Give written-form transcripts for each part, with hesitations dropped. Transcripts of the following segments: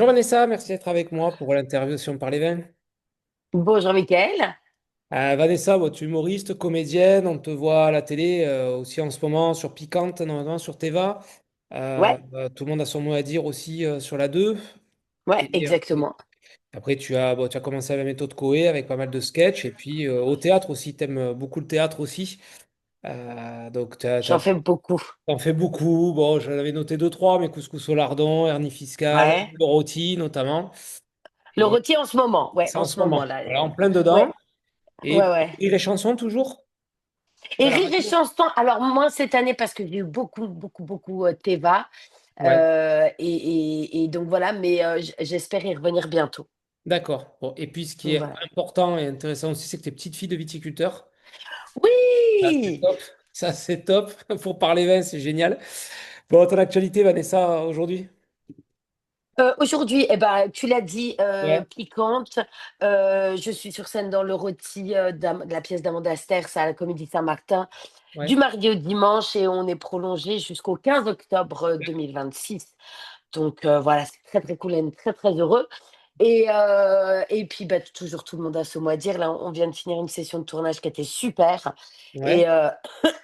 Bonjour Vanessa, merci d'être avec moi pour l'interview si on parlait vin. Bonjour Mickaël. Vanessa, bon, tu es humoriste, comédienne, on te voit à la télé aussi en ce moment sur Piquante, normalement sur Teva. Ouais, Tout le monde a son mot à dire aussi sur la 2. ouais, Et exactement. après, tu as commencé à la méthode Coé avec pas mal de sketchs. Et puis au théâtre aussi, tu aimes beaucoup le théâtre aussi. Donc tu J'en fais beaucoup. en fais beaucoup. Bon, j'en avais noté deux, trois, mais Couscous au lardon, Hernie fiscale, Ouais. le rôti notamment. Le Et rôti en ce moment. Ouais, c'est en en ce ce moment moment. là. Voilà, en plein dedans. Ouais, ouais, Et ouais. les chansons toujours Et à la Rire et radio? Chanson. Alors moi cette année parce que j'ai eu beaucoup, beaucoup, beaucoup Teva. Ouais, Et donc voilà, mais j'espère y revenir bientôt. d'accord. Bon, et puis ce qui Donc est voilà. important et intéressant aussi, c'est que t'es petite fille de viticulteur. Ça, c'est Oui. top. Ça, c'est top. Pour parler vin, c'est génial. Bon, ton actualité, Vanessa, aujourd'hui? Aujourd'hui, eh ben, tu l'as dit, Ouais, piquante. Je suis sur scène dans le rôti de la pièce d'Amanda Aster, c'est à la Comédie Saint-Martin, ouais. du mardi au dimanche et on est prolongé jusqu'au 15 octobre 2026. Donc voilà, c'est très, très cool et très, très heureux. Et puis bah, toujours tout le monde a ce mot à dire. Là, on vient de finir une session de tournage qui était super. Ouais. Et,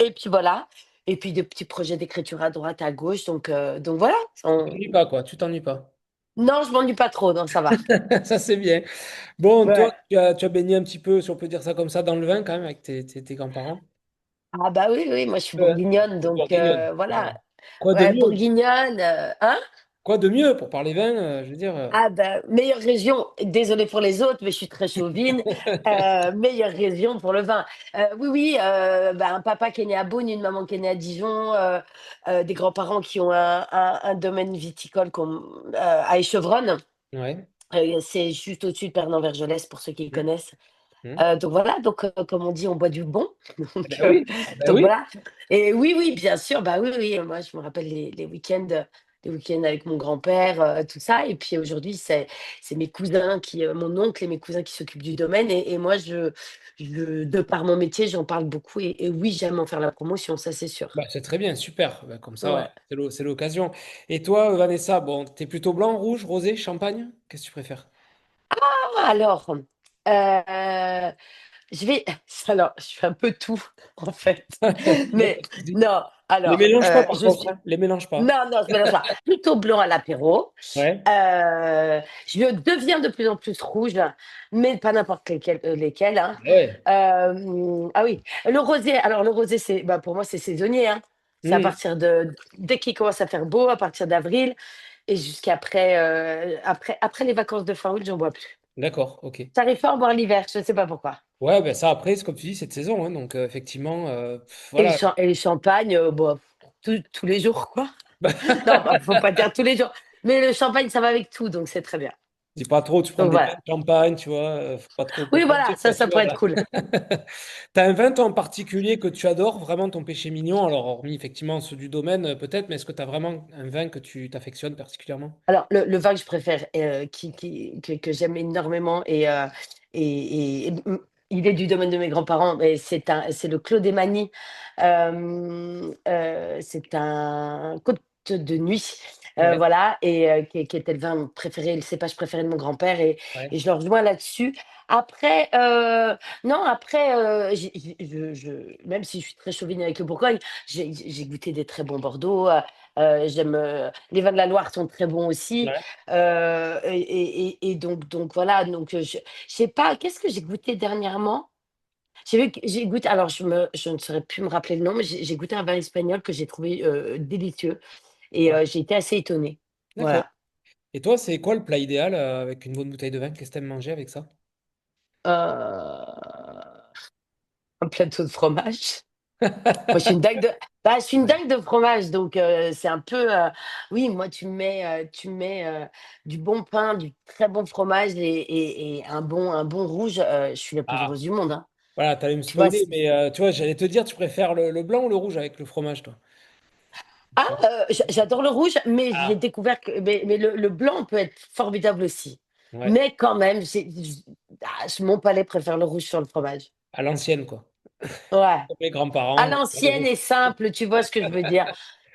et puis voilà. Et puis de petits projets d'écriture à droite, à gauche. Donc voilà. Tu t'ennuies pas, quoi. Tu t'ennuies pas. Non, je m'ennuie pas trop, non, ça va. Ça, c'est bien. Bon, toi, Ouais. tu as baigné un petit peu, si on peut dire ça comme ça, dans le vin quand même, avec tes grands-parents. Ah bah oui, oui, moi je suis Ouais. bourguignonne, T'es donc bourguignonne. Voilà. voilà. Quoi de Ouais, mieux? bourguignonne, hein? Quoi de mieux pour parler vin, je veux dire. Ah bah, meilleure région, désolée pour les autres, mais je suis très chauvine, meilleure région pour le vin. Oui, oui, bah, un papa qui est né à Beaune, une maman qui est née à Dijon, des grands-parents qui ont un domaine viticole à Échevronne. Ouais. C'est juste au-dessus de Pernan-Vergelès pour ceux qui le Hmm. connaissent. Hmm. Donc voilà, donc comme on dit, on boit du bon. Eh Donc, ben oui, eh ben donc oui. voilà. Et oui, oui, bien sûr, bah oui, oui. Moi, je me rappelle les week-ends avec mon grand-père, tout ça. Et puis aujourd'hui, c'est mes cousins mon oncle et mes cousins qui s'occupent du domaine. Et moi, de par mon métier, j'en parle beaucoup. Et oui, j'aime en faire la promotion, ça c'est Bah, sûr. c'est très bien, super. Bah, comme ça, Ouais. c'est l'occasion. Et toi, Vanessa, bon, t'es plutôt blanc, rouge, rosé, champagne? Qu'est-ce que tu préfères? Ah, alors, je vais. Alors, je fais un peu tout, en fait. Il y a pas Mais de souci. non, Les alors, mélange pas, par je contre, suis. hein. Les mélange pas. Non, non, je mélange pas. Plutôt blanc à l'apéro. Ouais. Je deviens de plus en plus rouge, mais pas n'importe lesquels, hein. Ouais. Ah oui, le rosé. Alors, le rosé, bah, pour moi, c'est saisonnier, hein. C'est à Hmm. partir dès qu'il commence à faire beau, à partir d'avril, et jusqu'après après les vacances de fin août, j'en bois plus. D'accord, ok. J'arrive pas à en boire l'hiver, je ne sais pas pourquoi. Ouais, ben ça, après, c'est comme tu dis, cette saison, hein, donc effectivement, Et le, voilà. et le champagne, bon, tous les jours, quoi. Non, bah, faut pas dire tous les jours. Mais le champagne, ça va avec tout, donc c'est très bien. Dis pas trop, tu prends Donc des vins voilà. de champagne, tu vois, faut pas trop, Oui, pour te voilà, mentir, quoi, ça tu vois, pourrait être voilà. cool. T'as un vin, toi, en particulier que tu adores, vraiment ton péché mignon, alors hormis effectivement ceux du domaine, peut-être, mais est-ce que tu as vraiment un vin que tu t'affectionnes particulièrement? Alors, le vin que je préfère, que j'aime énormément, il est du domaine de mes grands-parents, mais c'est le Clos des Magny. C'est un côte de nuit, Ouais, voilà, et qui était le vin préféré, le cépage préféré de mon grand-père, et ouais. je le rejoins là-dessus. Après, non, après, même si je suis très chauvine avec le Bourgogne, j'ai goûté des très bons Bordeaux. J'aime, les vins de la Loire sont très bons aussi, Ouais. et donc voilà, donc je sais pas, qu'est-ce que j'ai goûté dernièrement? J'ai goûté, alors je ne saurais plus me rappeler le nom, mais j'ai goûté un vin espagnol que j'ai trouvé, délicieux, et Ouais. j'ai été assez étonnée. D'accord. Voilà. Et toi, c'est quoi le plat idéal avec une bonne bouteille de vin? Qu'est-ce que t'aimes manger avec ça? Un plateau de fromage. Moi, je suis une dingue de fromage, donc c'est un peu, oui, moi, tu me mets du bon pain, du très bon fromage et un bon rouge, je suis la plus Ah, heureuse du monde, hein. voilà, t'allais me Tu vois? spoiler, mais tu vois, j'allais te dire, tu préfères le blanc ou le rouge avec le fromage, toi? Ah, j'adore le rouge, mais j'ai Ah, découvert mais le blanc peut être formidable aussi. ouais. Mais quand même, mon palais préfère le rouge sur le fromage. À l'ancienne, quoi. Ouais. Comme mes À grands-parents, pas de l'ancienne rouge. et simple, tu vois ce que je veux dire?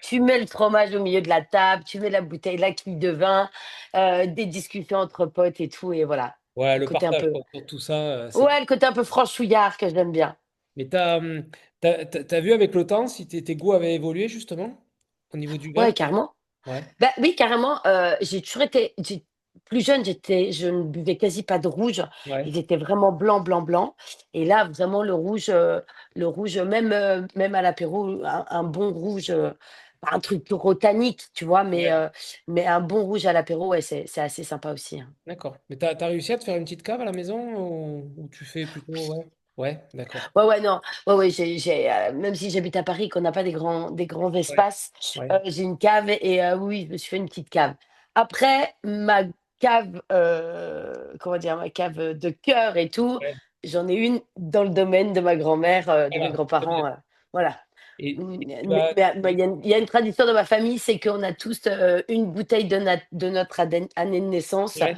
tu mets le fromage au milieu de la table, tu mets la bouteille, la quille de vin, des discussions entre potes et tout, et voilà. Ouais, Le le côté un partage peu, pour tout ça, c'est. ouais, le côté un peu franchouillard que j'aime bien. Mais t'as vu avec le temps si tes goûts avaient évolué justement au niveau du vin? Ouais, carrément. Ouais, Bah, oui, carrément. J'ai toujours été, plus jeune, je ne buvais quasi pas de rouge. ouais, Ils étaient vraiment blancs, blancs, blancs. Et là, vraiment, le rouge, même à l'apéro, un bon rouge, pas un truc rotanique, tu vois, ouais. mais un bon rouge à l'apéro, ouais, c'est assez sympa aussi, hein. D'accord. Mais t'as réussi à te faire une petite cave à la maison ou tu fais plutôt. Ouais, ouais, d'accord. Ouais, ouais, non. Ouais, ouais, même si j'habite à Paris, qu'on n'a pas des grands Ouais, espaces, ouais, j'ai une cave et oui, je me suis fait une petite cave. Après, ma cave, comment dire? Ma cave, de cœur et tout, ouais. j'en ai une dans le domaine de ma grand-mère, de mes Voilà, très bien. grands-parents, voilà. Et Mais il y a une tradition dans ma famille, c'est qu'on a tous, une bouteille de notre année de naissance, ouais,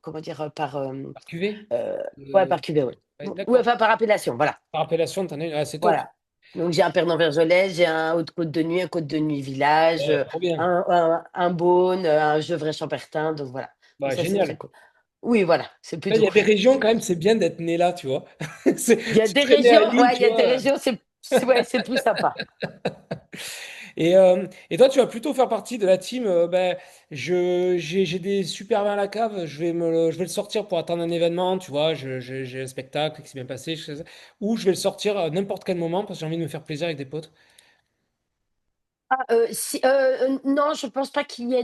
comment dire? par cuvée? Heu, ouais, Euh, par cuvée, oui. ouais, Ouais, d'accord. enfin, par appellation, voilà. Par appellation, t'en as une. Ah, c'est top. Voilà. Donc j'ai un Pernod Vergelès, j'ai un Haute-Côte de Nuit, un Côte de Nuit Village, Ouais, trop bien. un Beaune, un Gevrey Chambertin, donc voilà. Donc Bah, ça, c'est très génial. cool. Oui, voilà, c'est Là, il plutôt y a des cool. régions quand même, c'est bien d'être né là, tu vois. Il y a Si des tu es né à régions, Lille, ouais, il tu y a des vois. régions, ouais, c'est plus sympa. Et toi, tu vas plutôt faire partie de la team. Ben, j'ai des super vins à la cave. Je vais le sortir pour attendre un événement. Tu vois, j'ai un spectacle qui s'est bien passé. Ou je vais le sortir à n'importe quel moment parce que j'ai envie de me faire plaisir avec des potes. Ah, non, je pense pas qu'il y ait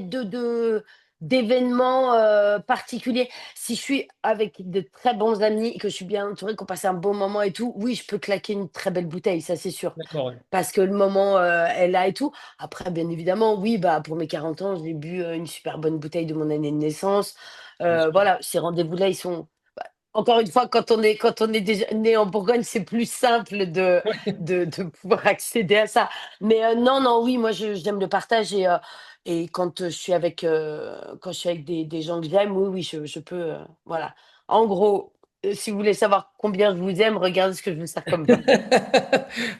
d'événements, particuliers. Si je suis avec de très bons amis et que je suis bien entourée, qu'on passe un bon moment et tout, oui, je peux claquer une très belle bouteille, ça, c'est sûr. D'accord, ouais. Parce que le moment, est là et tout. Après, bien évidemment, oui, bah, pour mes 40 ans, j'ai bu, une super bonne bouteille de mon année de naissance. Bien sûr. Voilà, ces rendez-vous-là, ils sont encore une fois, quand on est déjà né en Bourgogne, c'est plus simple de Ouais. de pouvoir accéder à ça. Mais, non, non, oui, moi, j'aime le partage et quand je suis avec des gens que j'aime, oui, oui, je peux, voilà. En gros, si vous voulez savoir combien je vous aime, regardez ce que je vous sers comme vin.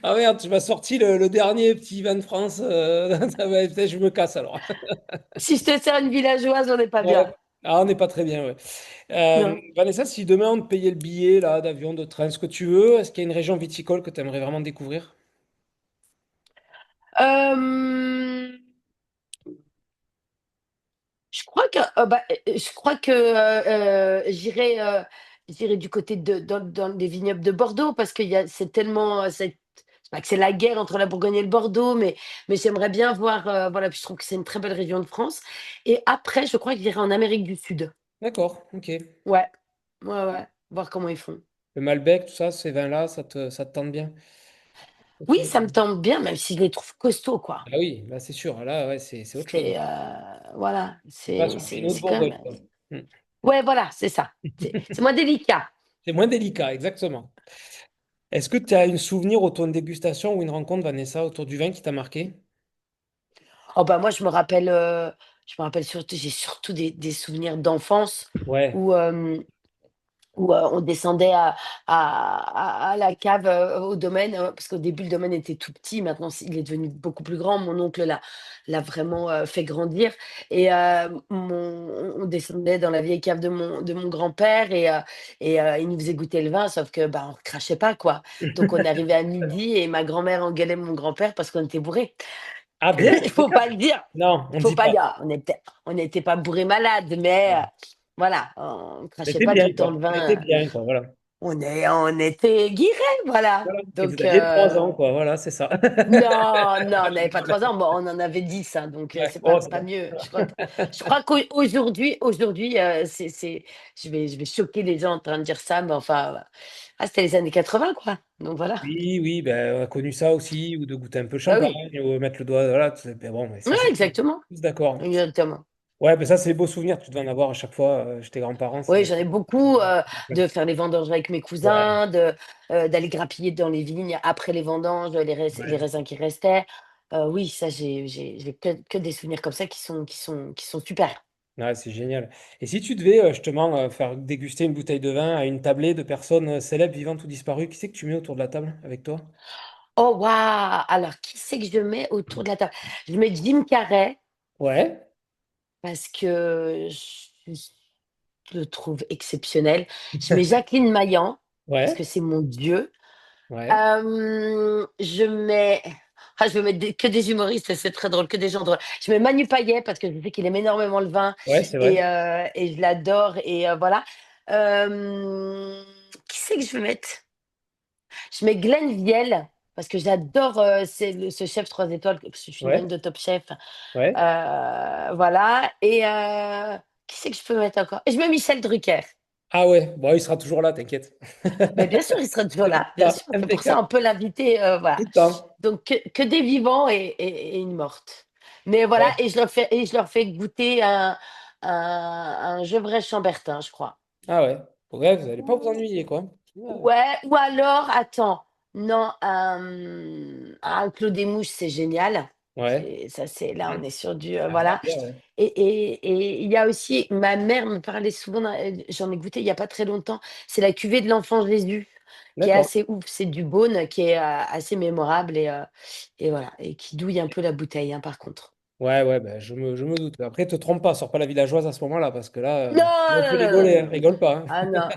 Ah merde, tu m'as sorti le dernier petit vin de France. Peut-être je me casse alors. Si je te sers une villageoise, on n'est pas Ouais. bien. Ah, on n'est pas très bien, ouais. Non. Vanessa, si demain on te payait le billet là, d'avion, de train, ce que tu veux, est-ce qu'il y a une région viticole que tu aimerais vraiment découvrir? Hem j'irai du côté dans les vignobles de Bordeaux parce qu'il y a c'est tellement, c'est pas que c'est la guerre entre la Bourgogne et le Bordeaux, mais j'aimerais bien voir, voilà, puis je trouve que c'est une très belle région de France et après je crois que j'irai en Amérique du Sud. D'accord, ok. Ouais, ouais, ouais, voir comment ils font. Le Malbec, tout ça, ces vins-là, ça te tente bien. Oui, Ok. ça me tente bien, même si je les trouve costauds, quoi. Ah oui, là c'est sûr, là ouais, c'est autre chose. Voilà, C'est pas c'est sur c'est Pinot de c'est quand Bourgogne, même, quoi. Hmm. ouais, voilà, c'est ça. C'est moins délicat. C'est moins délicat, exactement. Est-ce que tu as un souvenir autour d'une dégustation ou une rencontre, Vanessa, autour du vin qui t'a marqué? Oh bah, moi je me rappelle surtout j'ai surtout des souvenirs d'enfance Ouais. où, on descendait à la cave, au domaine, parce qu'au début le domaine était tout petit, maintenant il est devenu beaucoup plus grand. Mon oncle l'a vraiment, fait grandir et on descendait dans la vieille cave de mon grand-père et il nous faisait goûter le vin, sauf que, bah, on crachait pas, quoi. Donc on arrivait à midi et ma grand-mère engueulait mon grand-père parce qu'on était bourrés. Ah bien, Il faut pas le dire. non, on Il ne faut dit pas pas. dire. On n'était pas bourrés malades, mais voilà, on On crachait était pas tout bien, le temps quoi. le On était vin. bien, quoi, voilà. On était guirés, voilà. Voilà. Et vous Donc aviez 3 ans, quoi, voilà, c'est ça. non, non, on n'avait pas 3 ans. Bon, on en avait 10, hein, donc Ouais, c'est pas oh, pas mieux. Je crois qu'aujourd'hui, je vais choquer les gens en train de dire ça, mais enfin, c'était les années 80, quoi. Donc voilà. oui, oui, ben, on a connu ça aussi, ou de goûter un peu le Bah champagne, oui. ou mettre le doigt, voilà, ben bon, mais Ouais, ça, c'est exactement, tous d'accord. exactement. Ouais, ben ça, c'est des beaux souvenirs que tu devais en avoir à chaque fois chez tes grands-parents. Oui, j'en ai beaucoup, Ouais, de faire les vendanges avec mes ouais, cousins, d'aller grappiller dans les vignes après les vendanges, les ouais. raisins qui restaient. Oui, ça j'ai que des souvenirs comme ça qui sont super. Ouais, c'est génial. Et si tu devais justement faire déguster une bouteille de vin à une tablée de personnes célèbres, vivantes ou disparues, qui c'est que tu mets autour de la table avec toi? Oh, waouh! Alors, qui c'est que je mets autour de la table? Je mets Jim Carrey Ouais, parce que je le trouve exceptionnel. Je mets Jacqueline Maillan parce que ouais, c'est mon dieu. ouais, Je mets je vais mettre que des humoristes, c'est très drôle, que des gens drôles. Je mets Manu Payet parce que je sais qu'il aime énormément le vin ouais, c'est vrai. et je l'adore et voilà. Qui c'est que je vais mettre? Je mets Glenn Vielle parce que j'adore ce chef 3 étoiles, parce que je suis une fan Ouais, de Top Chef. ouais. Voilà. Et qui c'est que je peux mettre encore? Et je mets Michel Drucker. Ah ouais, bon, il sera toujours là, t'inquiète. Mais bien sûr, il sera toujours là. Bien Ah, sûr, c'est pour ça impeccable. on peut l'inviter. Voilà. Tout le temps. Donc que des vivants et une morte. Mais voilà, Ouais. et je leur fais goûter un Gevrey Chambertin, je crois. Ah ouais. Ouais, vous n'allez pas vous ennuyer, quoi. Ouais. Ouais, ou alors, attends, non, un Clos des Mouches, c'est génial. Ouais. Ça, c'est là, on est sur du, Ah, voilà. bien, ouais. Et il y a aussi, ma mère me parlait souvent, j'en ai goûté il y a pas très longtemps, c'est la cuvée de l'Enfant Jésus, qui est D'accord. assez ouf. C'est du Beaune qui est assez mémorable et voilà, et qui douille un peu la bouteille, hein, par contre. Ouais, ouais, ben, je me doute. Après, te trompe pas, sors pas la villageoise à ce moment-là, parce que là, Non, on peut non, non, non, rigoler, hein. non, non. Rigole pas, hein. Ah non,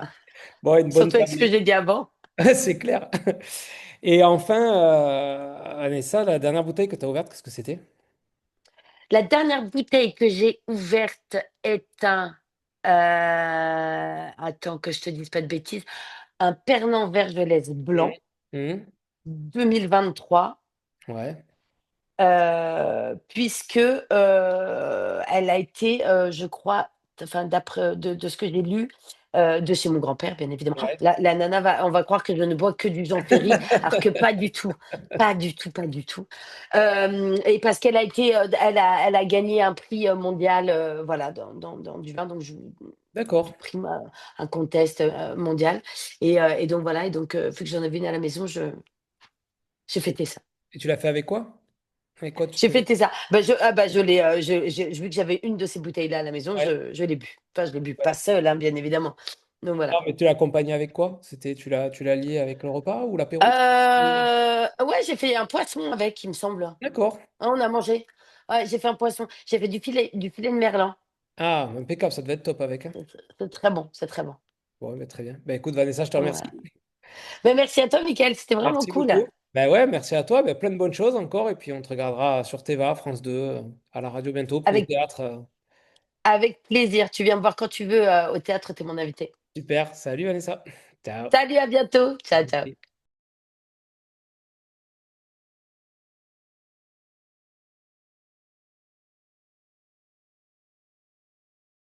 Bon, une bonne surtout avec ce que tablée. j'ai dit avant. C'est clair. Et enfin, Vanessa, la dernière bouteille que tu as ouverte, qu'est-ce que c'était? La dernière bouteille que j'ai ouverte est attends que je te dise pas de bêtises, un Pernod Vergelès Mhm. blanc Mhm. 2023, Ouais, puisque, elle a été, je crois, enfin d'après de ce que j'ai lu, de chez mon grand-père bien évidemment. ouais. La nana on va croire que je ne bois que du Jean Ferry, alors que pas du tout, pas du tout, pas du tout. Et parce qu'elle a été, elle a gagné un prix, mondial, voilà dans du vin, donc du D'accord. prix un contest, mondial et donc voilà et donc vu que j'en avais une à la maison, j'ai Et, fêté ça. et tu l'as fait avec quoi? Avec quoi tu J'ai faisais? fêté ça. Je l'ai, vu que j'avais une de ces bouteilles-là à la maison, Ouais, je l'ai bu. Enfin, je l'ai bu, pas ouais. seule, hein, bien évidemment. Donc Non, voilà. mais tu l'as accompagné avec quoi? Tu l'as lié avec le repas ou l'apéro? Ouais, j'ai fait un poisson avec, il me semble. Hein, D'accord. on a mangé. Ouais, j'ai fait un poisson. J'ai fait du filet de merlan. Ah, impeccable, ça devait être top avec, hein. C'est très bon, c'est très bon. Bon, mais très bien. Ben écoute, Vanessa, je te remercie. Voilà. Mais merci à toi, Mickaël, c'était vraiment Merci cool. beaucoup. Ben ouais, merci à toi. Ben, plein de bonnes choses encore. Et puis on te regardera sur Teva, France 2, à la radio bientôt, puis au Avec, théâtre. avec plaisir. Tu viens me voir quand tu veux au théâtre, t'es mon invité. Super. Salut Vanessa. Ciao. Salut, à bientôt. Ciao, ciao.